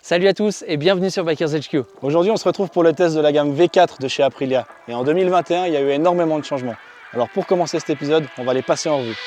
Salut à tous et bienvenue sur Bikers HQ. Aujourd'hui, on se retrouve pour le test de la gamme V4 de chez Aprilia. Et en 2021, il y a eu énormément de changements. Alors pour commencer cet épisode, on va les passer en revue.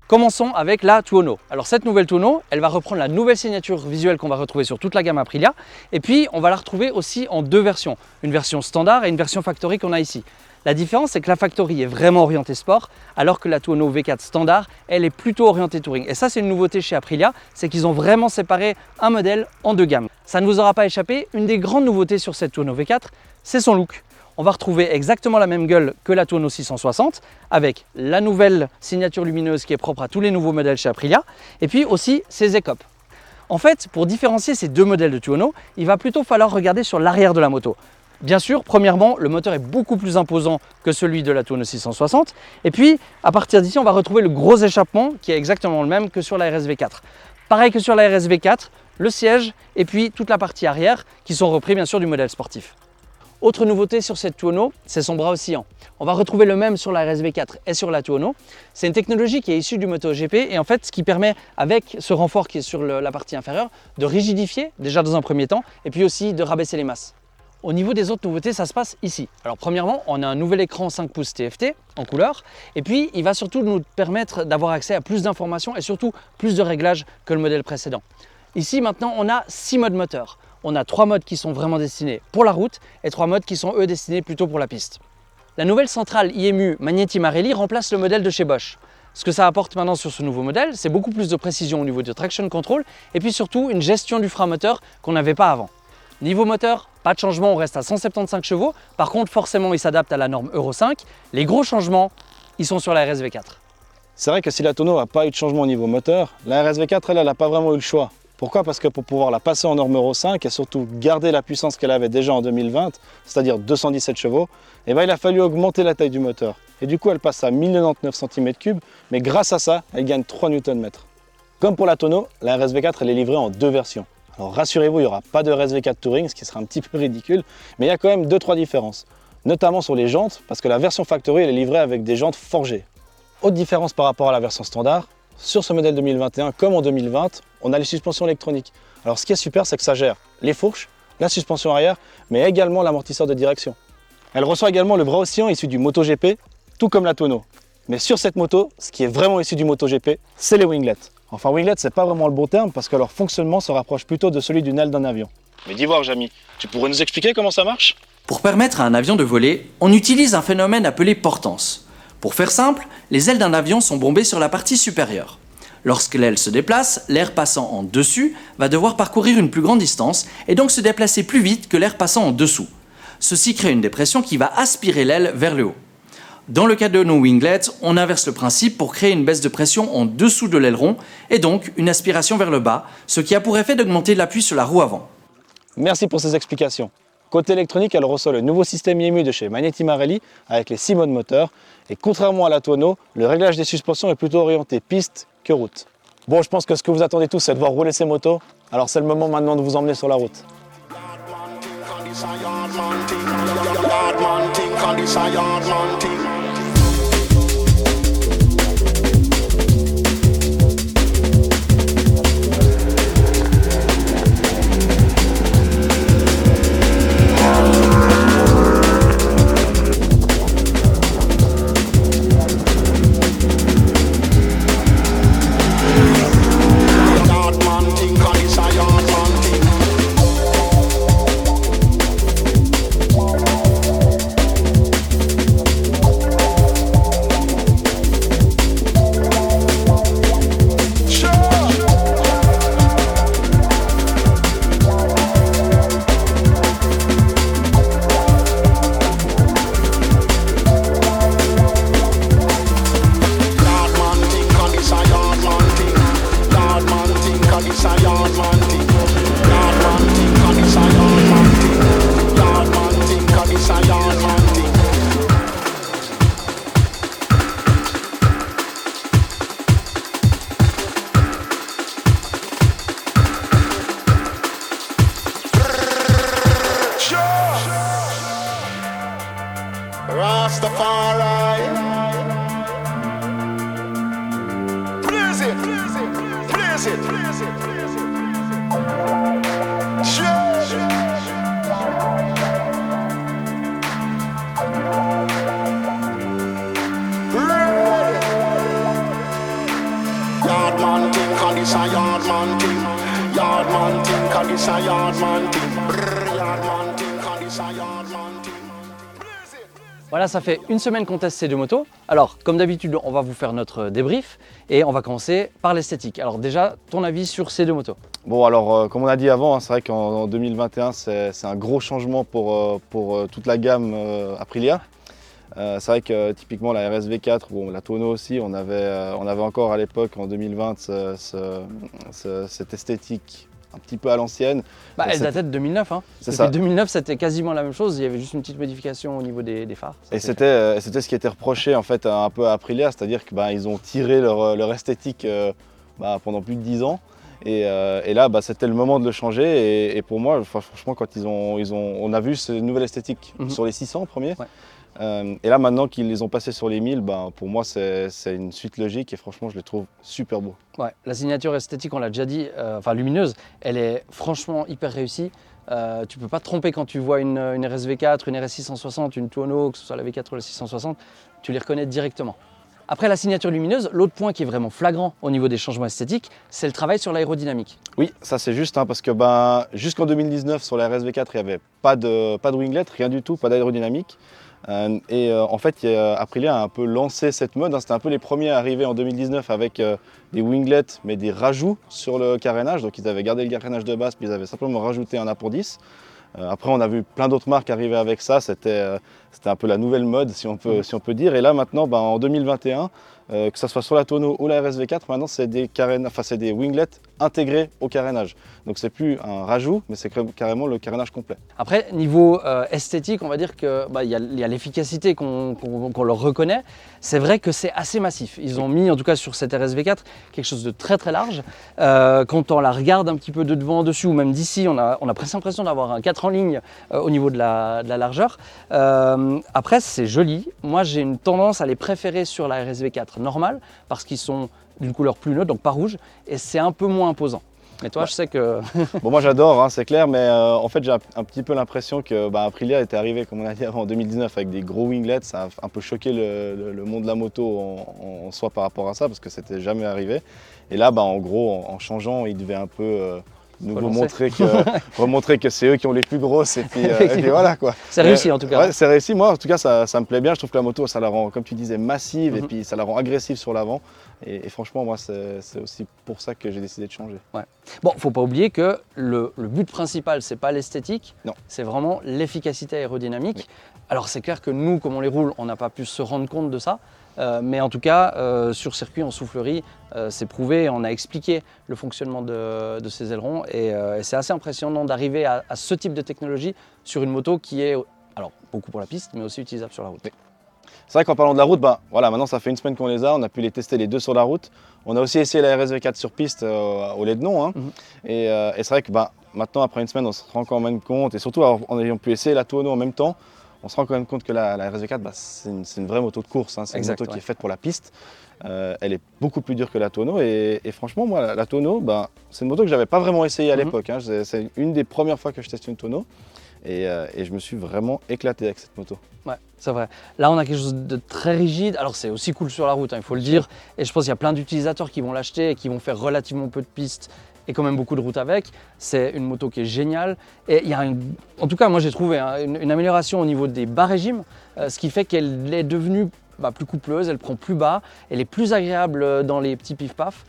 Commençons avec la Tuono. Alors cette nouvelle Tuono, elle va reprendre la nouvelle signature visuelle qu'on va retrouver sur toute la gamme Aprilia. Et puis on va la retrouver aussi en deux versions. Une version standard et une version factory qu'on a ici. La différence, c'est que la Factory est vraiment orientée sport, alors que la Tuono V4 standard, elle est plutôt orientée touring. Et ça, c'est une nouveauté chez Aprilia, c'est qu'ils ont vraiment séparé un modèle en deux gammes. Ça ne vous aura pas échappé, une des grandes nouveautés sur cette Tuono V4, c'est son look. On va retrouver exactement la même gueule que la Tuono 660, avec la nouvelle signature lumineuse qui est propre à tous les nouveaux modèles chez Aprilia, et puis aussi ses écopes. En fait, pour différencier ces deux modèles de Tuono, il va plutôt falloir regarder sur l'arrière de la moto. Bien sûr, premièrement, le moteur est beaucoup plus imposant que celui de la Tuono 660. Et puis, à partir d'ici, on va retrouver le gros échappement qui est exactement le même que sur la RS V4. Pareil que sur la RS V4, le siège et puis toute la partie arrière qui sont repris bien sûr du modèle sportif. Autre nouveauté sur cette Tuono, c'est son bras oscillant. On va retrouver le même sur la RS V4 et sur la Tuono. C'est une technologie qui est issue du MotoGP et en fait, ce qui permet, avec ce renfort qui est sur la partie inférieure, de rigidifier déjà dans un premier temps et puis aussi de rabaisser les masses. Au niveau des autres nouveautés, ça se passe ici. Alors premièrement, on a un nouvel écran 5 pouces TFT en couleur et puis il va surtout nous permettre d'avoir accès à plus d'informations et surtout plus de réglages que le modèle précédent. Ici maintenant, on a 6 modes moteur. On a 3 modes qui sont vraiment destinés pour la route et 3 modes qui sont eux destinés plutôt pour la piste. La nouvelle centrale IMU Magneti Marelli remplace le modèle de chez Bosch. Ce que ça apporte maintenant sur ce nouveau modèle, c'est beaucoup plus de précision au niveau du traction control et puis surtout une gestion du frein moteur qu'on n'avait pas avant. Niveau moteur, pas de changement, on reste à 175 chevaux. Par contre, forcément, il s'adapte à la norme Euro 5. Les gros changements, ils sont sur la RS V4. C'est vrai que si la Tuono n'a pas eu de changement au niveau moteur, la RS V4, elle n'a pas vraiment eu le choix. Pourquoi? Parce que pour pouvoir la passer en norme Euro 5 et surtout garder la puissance qu'elle avait déjà en 2020, c'est-à-dire 217 chevaux, il a fallu augmenter la taille du moteur. Et du coup, elle passe à 1099 cm3, mais grâce à ça, elle gagne 3 Nm. Comme pour la Tuono, la RS V4, elle est livrée en deux versions. Alors rassurez-vous, il n'y aura pas de RS V4 Touring, ce qui serait un petit peu ridicule, mais il y a quand même 2-3 différences, notamment sur les jantes, parce que la version Factory elle est livrée avec des jantes forgées. Autre différence par rapport à la version standard, sur ce modèle 2021 comme en 2020, on a les suspensions électroniques. Alors ce qui est super, c'est que ça gère les fourches, la suspension arrière, mais également l'amortisseur de direction. Elle reçoit également le bras oscillant issu du MotoGP, tout comme la Tuono. Mais sur cette moto, ce qui est vraiment issu du MotoGP, c'est les winglets. Enfin, winglet, c'est pas vraiment le bon terme parce que leur fonctionnement se rapproche plutôt de celui d'une aile d'un avion. Mais dis voir, Jamy, tu pourrais nous expliquer comment ça marche? Pour permettre à un avion de voler, on utilise un phénomène appelé portance. Pour faire simple, les ailes d'un avion sont bombées sur la partie supérieure. Lorsque l'aile se déplace, l'air passant en dessus va devoir parcourir une plus grande distance et donc se déplacer plus vite que l'air passant en dessous. Ceci crée une dépression qui va aspirer l'aile vers le haut. Dans le cas de nos winglets, on inverse le principe pour créer une baisse de pression en dessous de l'aileron et donc une aspiration vers le bas, ce qui a pour effet d'augmenter l'appui sur la roue avant. Merci pour ces explications. Côté électronique, elle reçoit le nouveau système IMU de chez Magneti Marelli avec les 6 modes moteur et contrairement à la Tuono, le réglage des suspensions est plutôt orienté piste que route. Bon, je pense que ce que vous attendez tous, c'est de voir rouler ces motos, alors c'est le moment maintenant de vous emmener sur la route. man thing, yard man thing, 'cause this a yard man thing. Brr, yard man thing, 'cause this a yard man thing. Voilà, ça fait une semaine qu'on teste ces deux motos. Alors, comme d'habitude, on va vous faire notre débrief et on va commencer par l'esthétique. Alors déjà, ton avis sur ces deux motos? Bon alors comme on a dit avant, c'est vrai qu'en 2021 c'est un gros changement pour toute la gamme Aprilia. C'est vrai que typiquement la RSV4, bon, la Tonneau aussi, on avait encore à l'époque en 2020 cette esthétique un petit peu à l'ancienne. Bah, elle datait de 2009. Hein. C'est ça. 2009, c'était quasiment la même chose. Il y avait juste une petite modification au niveau des phares. Et c'était ce qui était reproché en fait un peu à Aprilia, c'est-à-dire qu'ils ont tiré leur esthétique pendant plus de 10 ans. Et là, c'était le moment de le changer. Et pour moi, franchement, quand on a vu cette nouvelle esthétique sur les 600 premiers. Ouais. Et là, maintenant qu'ils les ont passés sur les 1000, pour moi, c'est une suite logique et franchement, je les trouve super beaux. Ouais, la signature esthétique, on l'a déjà dit, lumineuse, elle est franchement hyper réussie. Tu peux pas te tromper quand tu vois une RSV4, une RS660, une Tonneau, que ce soit la V4 ou la 660, tu les reconnais directement. Après la signature lumineuse, l'autre point qui est vraiment flagrant au niveau des changements esthétiques, c'est le travail sur l'aérodynamique. Oui, ça c'est juste, parce que jusqu'en 2019, sur la RSV4, il n'y avait pas de winglet, rien du tout, pas d'aérodynamique. En fait, Aprilia a un peu lancé cette mode. C'était un peu les premiers à arriver en 2019 avec des winglets, mais des rajouts sur le carénage. Donc ils avaient gardé le carénage de base, puis ils avaient simplement rajouté un appendice. Après, on a vu plein d'autres marques arriver avec ça. C'était un peu la nouvelle mode, si on peut dire. Et là, maintenant, en 2021, que ce soit sur la Tonneau ou la RSV4, maintenant, c'est des winglets intégrés au carénage. Donc, c'est plus un rajout, mais c'est carrément le carénage complet. Après, niveau esthétique, on va dire qu'il y a l'efficacité qu'on leur reconnaît. C'est vrai que c'est assez massif. Ils ont mis, en tout cas sur cette RSV4, quelque chose de très très large. Quand on la regarde un petit peu de devant, dessus, ou même d'ici, on a presque l'impression d'avoir un 4 en ligne au niveau de la largeur. Après, c'est joli. Moi, j'ai une tendance à les préférer sur la RSV4 normale parce qu'ils sont d'une couleur plus neutre, donc pas rouge, et c'est un peu moins imposant. Mais toi, ouais. Je sais que... Bon, moi j'adore, c'est clair, mais en fait j'ai un petit peu l'impression que Aprilia était arrivé, comme on a dit avant, en 2019 avec des gros winglets. Ça a un peu choqué le monde de la moto en soi par rapport à ça, parce que c'était jamais arrivé. Et là, en gros, en changeant, ils devaient un peu... nous remontrer que c'est eux qui ont les plus grosses et puis voilà quoi. C'est réussi en tout cas. Ouais, c'est réussi. Moi en tout cas ça me plaît bien. Je trouve que la moto ça la rend, comme tu disais, massive et puis ça la rend agressive sur l'avant. Et franchement moi c'est aussi pour ça que j'ai décidé de changer. Ouais. Bon, faut pas oublier que le but principal c'est pas l'esthétique, c'est vraiment l'efficacité aérodynamique. Oui. Alors c'est clair que nous, comme on les roule, on n'a pas pu se rendre compte de ça. Mais en tout cas, sur circuit en soufflerie, c'est prouvé, on a expliqué le fonctionnement de ces ailerons et c'est assez impressionnant d'arriver à ce type de technologie sur une moto qui est alors, beaucoup pour la piste, mais aussi utilisable sur la route. Oui. C'est vrai qu'en parlant de la route, voilà, maintenant ça fait une semaine qu'on les a, on a pu les tester les deux sur la route. On a aussi essayé la RSV4 sur piste au lait de nom. Et c'est vrai que maintenant, après une semaine, on se rend quand même compte, et surtout en ayant pu essayer la Tonneau en même temps, on se rend quand même compte que la RSV4, c'est une vraie moto de course, c'est une moto qui est faite pour la piste. Elle est beaucoup plus dure que la Tonneau et franchement, moi, la Tonneau, c'est une moto que je n'avais pas vraiment essayée à l'époque. C'est une des premières fois que je teste une Tonneau et je me suis vraiment éclaté avec cette moto. Ouais, c'est vrai. Là, on a quelque chose de très rigide. Alors, c'est aussi cool sur la route, il faut le dire. Et je pense qu'il y a plein d'utilisateurs qui vont l'acheter et qui vont faire relativement peu de pistes et quand même beaucoup de route avec. C'est une moto qui est géniale. Et il y a en tout cas, moi j'ai trouvé une amélioration au niveau des bas régimes, ce qui fait qu'elle est devenue plus coupleuse, elle prend plus bas, elle est plus agréable dans les petits pif-paf.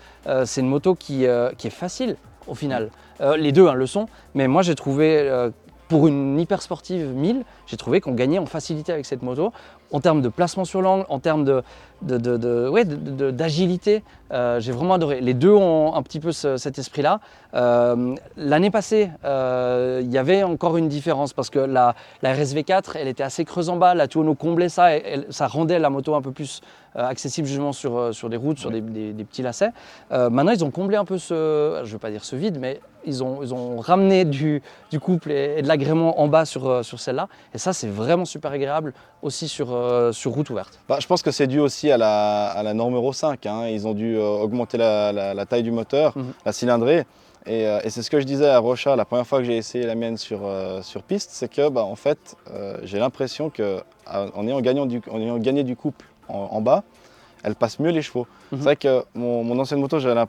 C'est une moto qui est facile au final. Les deux le sont, mais moi j'ai trouvé, pour une hyper sportive 1000, j'ai trouvé qu'on gagnait en facilité avec cette moto. En termes de placement sur l'angle, en termes d'agilité, j'ai vraiment adoré. Les deux ont un petit peu cet esprit-là. L'année passée, il y avait encore une différence parce que la RSV4, elle était assez creuse en bas, la Tonneau comblait ça et ça rendait la moto un peu plus accessible justement sur des routes, sur des petits lacets. Maintenant, ils ont comblé un peu je ne veux pas dire ce vide, mais ils ont ramené du couple et de l'agrément en bas sur celle-là. Et ça, c'est vraiment super agréable aussi sur route ouverte. Je pense que c'est dû aussi à la norme Euro 5. Ils ont dû augmenter la taille du moteur, la cylindrée. Et c'est ce que je disais à Rocha la première fois que j'ai essayé la mienne sur piste, c'est que en fait, j'ai l'impression qu'en ayant gagné du couple en bas, elle passe mieux les chevaux. C'est vrai que mon ancienne moto, j'avais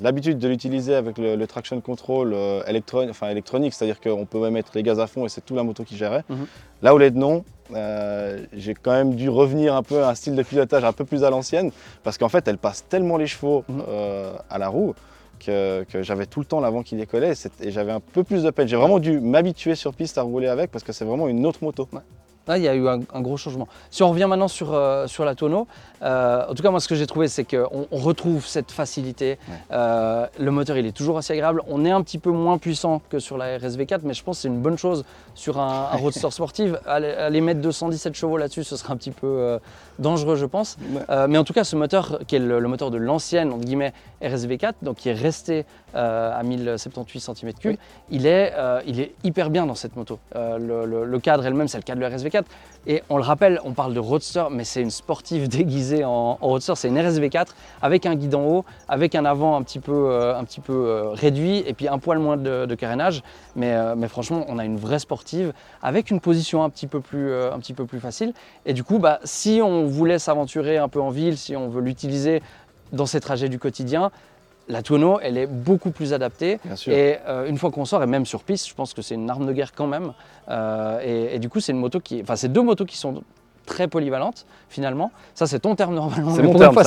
l'habitude de l'utiliser avec le traction control électronique, c'est-à-dire qu'on pouvait mettre les gaz à fond et c'est tout la moto qui gérait. Là où les non, j'ai quand même dû revenir un peu à un style de pilotage un peu plus à l'ancienne, parce qu'en fait, elle passe tellement les chevaux à la roue que j'avais tout le temps l'avant qui décollait et j'avais un peu plus de peine. J'ai vraiment dû m'habituer sur piste à rouler avec parce que c'est vraiment une autre moto. Ouais. Là, il y a eu un gros changement. Si on revient maintenant sur la tonneau, en tout cas moi ce que j'ai trouvé c'est qu'on retrouve cette facilité. Le moteur il est toujours assez agréable. On est un petit peu moins puissant que sur la RSV4, mais je pense que c'est une bonne chose sur un roadster sportif. Aller mettre 217 chevaux là-dessus, ce serait un petit peu dangereux je pense. Mais en tout cas ce moteur qui est le moteur de l'ancienne entre guillemets RSV4, donc qui est resté à 1078 cm3, il est hyper bien dans cette moto. Le cadre elle-même c'est le cadre de la RSV4. Et on le rappelle, on parle de roadster, mais c'est une sportive déguisée en roadster, c'est une RSV4 avec un guidon haut, avec un avant un petit peu réduit et puis un poil moins de carénage. Mais franchement, on a une vraie sportive avec une position un petit peu plus facile. Et du coup, si on voulait s'aventurer un peu en ville, si on veut l'utiliser dans ses trajets du quotidien, la tonneau, elle est beaucoup plus adaptée. Et une fois qu'on sort, et même sur piste, je pense que c'est une arme de guerre quand même. Et du coup, c'est deux motos qui sont très polyvalentes finalement. Ça, c'est ton terme normalement. C'est mon terme,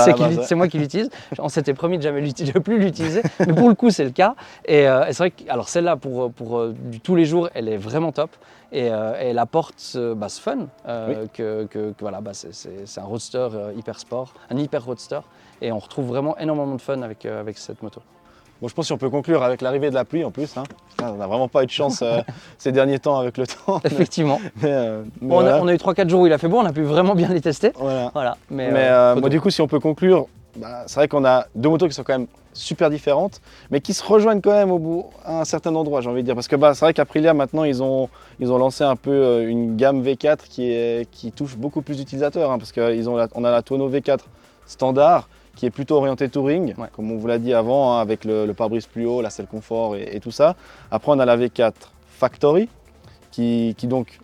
c'est moi qui l'utilise. On s'était promis de plus l'utiliser, mais pour le coup, c'est le cas. Et c'est vrai que alors celle-là, pour du tous les jours, elle est vraiment top. Et elle apporte ce fun. Voilà, c'est un roadster hyper sport, un hyper roadster. Et on retrouve vraiment énormément de fun avec cette moto. Bon, je pense qu'on peut conclure avec l'arrivée de la pluie en plus. On n'a vraiment pas eu de chance ces derniers temps avec le temps. Effectivement. Voilà. On a eu 3-4 jours où il a fait beau, on a pu vraiment bien les tester. Voilà. Mais du coup, si on peut conclure, c'est vrai qu'on a deux motos qui sont quand même super différentes, mais qui se rejoignent quand même à un certain endroit, j'ai envie de dire. Parce que c'est vrai qu'Aprilia, maintenant, ils ont lancé un peu une gamme V4 qui touche beaucoup plus d'utilisateurs. Parce qu'on a la tonneau V4 standard, qui est plutôt orienté touring, comme on vous l'a dit avant, avec le pare-brise plus haut, la selle confort et tout ça. Après, on a la V4 Factory, qui donc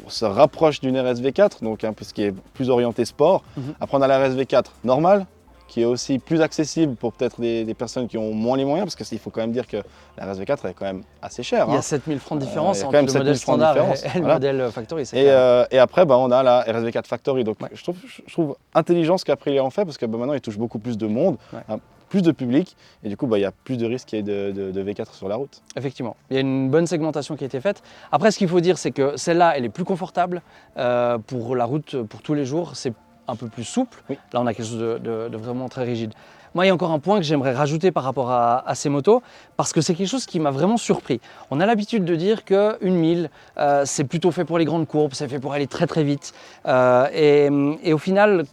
se rapproche d'une RSV4, donc un peu ce qui est plus orienté sport. Après, on a la RSV4 normale, qui est aussi plus accessible pour peut-être des personnes qui ont moins les moyens, parce qu'il faut quand même dire que la RSV4 est quand même assez chère. Il y a 7000 francs de différence entre le modèle standard et le modèle Factory. Et après, on a la RSV4 Factory. Donc je trouve intelligent ce qu'Aprilia en fait, parce que maintenant, il touche beaucoup plus de monde, plus de public, et du coup, il y a plus de risques qu'il y ait de V4 sur la route. Effectivement, il y a une bonne segmentation qui a été faite. Après, ce qu'il faut dire, c'est que celle-là, elle est plus confortable pour la route, pour tous les jours. C'est un peu plus souple. Là, on a quelque chose de vraiment très rigide. Moi, il y a encore un point que j'aimerais rajouter par rapport à ces motos, parce que c'est quelque chose qui m'a vraiment surpris. On a l'habitude de dire qu'une 1000, c'est plutôt fait pour les grandes courbes, c'est fait pour aller très très vite. Et au final,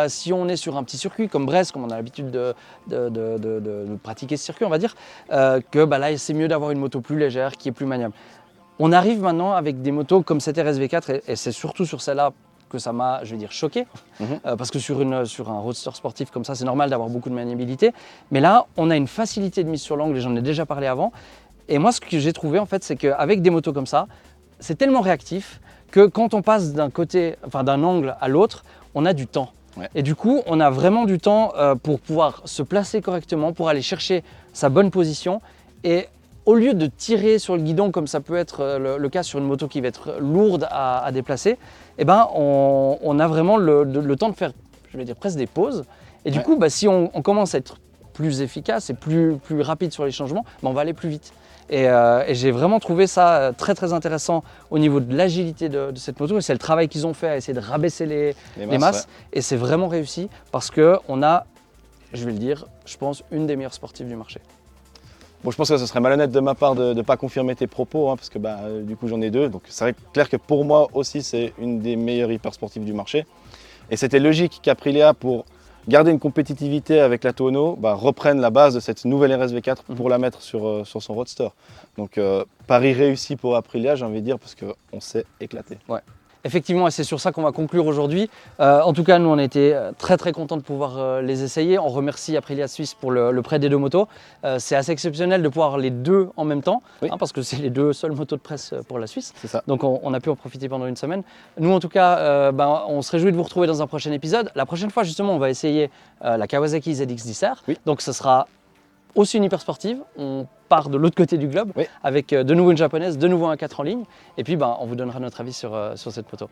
si on est sur un petit circuit comme Brest, comme on a l'habitude de pratiquer ce circuit, on va dire, là, c'est mieux d'avoir une moto plus légère, qui est plus maniable. On arrive maintenant avec des motos comme cette RSV4, et c'est surtout sur celle-là que ça m'a, je vais dire, choqué, parce que sur un roadster sportif comme ça, c'est normal d'avoir beaucoup de maniabilité, mais là, on a une facilité de mise sur l'angle, et j'en ai déjà parlé avant, et moi, ce que j'ai trouvé, en fait, c'est qu'avec des motos comme ça, c'est tellement réactif que quand on passe d'un angle à l'autre, on a du temps. Et du coup, on a vraiment du temps pour pouvoir se placer correctement, pour aller chercher sa bonne position, et au lieu de tirer sur le guidon comme ça peut être le cas sur une moto qui va être lourde à déplacer, on a vraiment le temps de faire, je vais dire, presque des pauses. Et du coup, si on commence à être plus efficace et plus rapide sur les changements, on va aller plus vite. Et j'ai vraiment trouvé ça très très intéressant au niveau de l'agilité de cette moto. Et c'est le travail qu'ils ont fait à essayer de rabaisser les masses. Et c'est vraiment réussi parce qu'on a, je vais le dire, je pense, une des meilleures sportives du marché. Bon, je pense que ce serait malhonnête de ma part de ne pas confirmer tes propos, parce que du coup j'en ai deux. Donc c'est clair que pour moi aussi c'est une des meilleures hypersportives du marché. Et c'était logique qu'Aprilia, pour garder une compétitivité avec la tonneau, reprenne la base de cette nouvelle RSV4 pour la mettre sur son roadster. Donc pari réussi pour Aprilia, j'ai envie de dire, parce qu'on s'est éclaté. Effectivement, et c'est sur ça qu'on va conclure aujourd'hui. En tout cas, nous, on a été très très contents de pouvoir les essayer. On remercie Aprilia Suisse pour le prêt des deux motos. C'est assez exceptionnel de pouvoir les deux en même temps, Oui. parce que c'est les deux seules motos de presse pour la Suisse. C'est ça. Donc on a pu en profiter pendant une semaine. Nous, en tout cas, on se réjouit de vous retrouver dans un prochain épisode. La prochaine fois, justement, on va essayer la Kawasaki ZX-10R. Oui. Donc ce sera aussi une hyper sportive. On part de l'autre côté du globe, Oui. avec de nouveau une japonaise, de nouveau un 4 en ligne. Et puis, on vous donnera notre avis sur cette moto.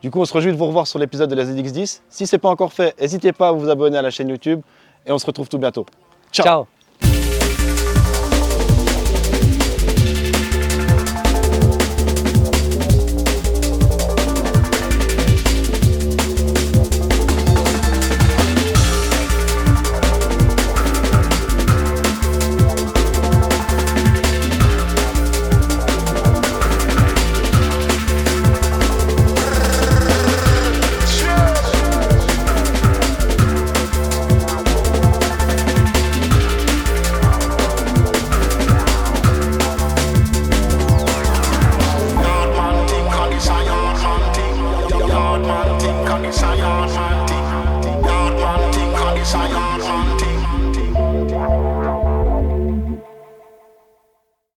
Du coup, on se réjouit de vous revoir sur l'épisode de la ZX10. Si ce n'est pas encore fait, n'hésitez pas à vous abonner à la chaîne YouTube et on se retrouve tout bientôt. Ciao. Ciao. Yard man thing, 'cause it's a yard man thing. Yard man thing, 'cause it's a yard man